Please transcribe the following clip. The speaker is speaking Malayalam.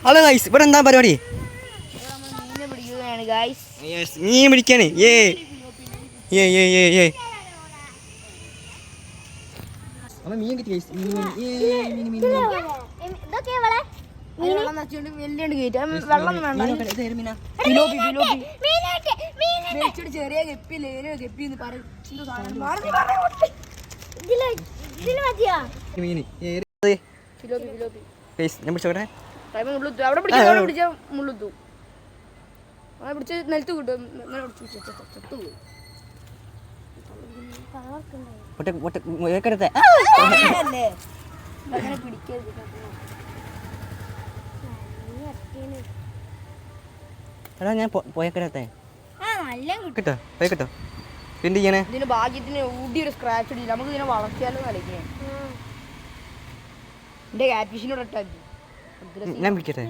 ഹലോ ഗൈസ്, ഇവിടെ എന്താ പരിപാടി? മീൻ പിടിക്കാണ്. മീൻ കിട്ടി ഗൈസ്. ചെറിയ ഗപ്പിന്ന് പറയും. ഞാൻ പിടിച്ചോട്ടെ. അവിടെ പിടിച്ച മുള്ളുത്തു അവിടെ പിടിച്ച് നിലത്ത് കിട്ടും. എടാ ഞാൻ പോയക്കടത്തെ കിട്ടോ പോയിട്ടോ. എന്ത് ചെയ്യണേ? ഇതിന് ഭാഗ്യത്തിന് ഊടി ഒരു സ്ക്രാച്ച് ഇടില്ല. നമുക്ക് ഇതിനെ വളർത്തിയാലും കളിക്കേ. എന്റെ ക്യാറ്റ് ഫിഷിനോട് ഇട്ടാ ഞാൻ പിടിക്കട്ടെ.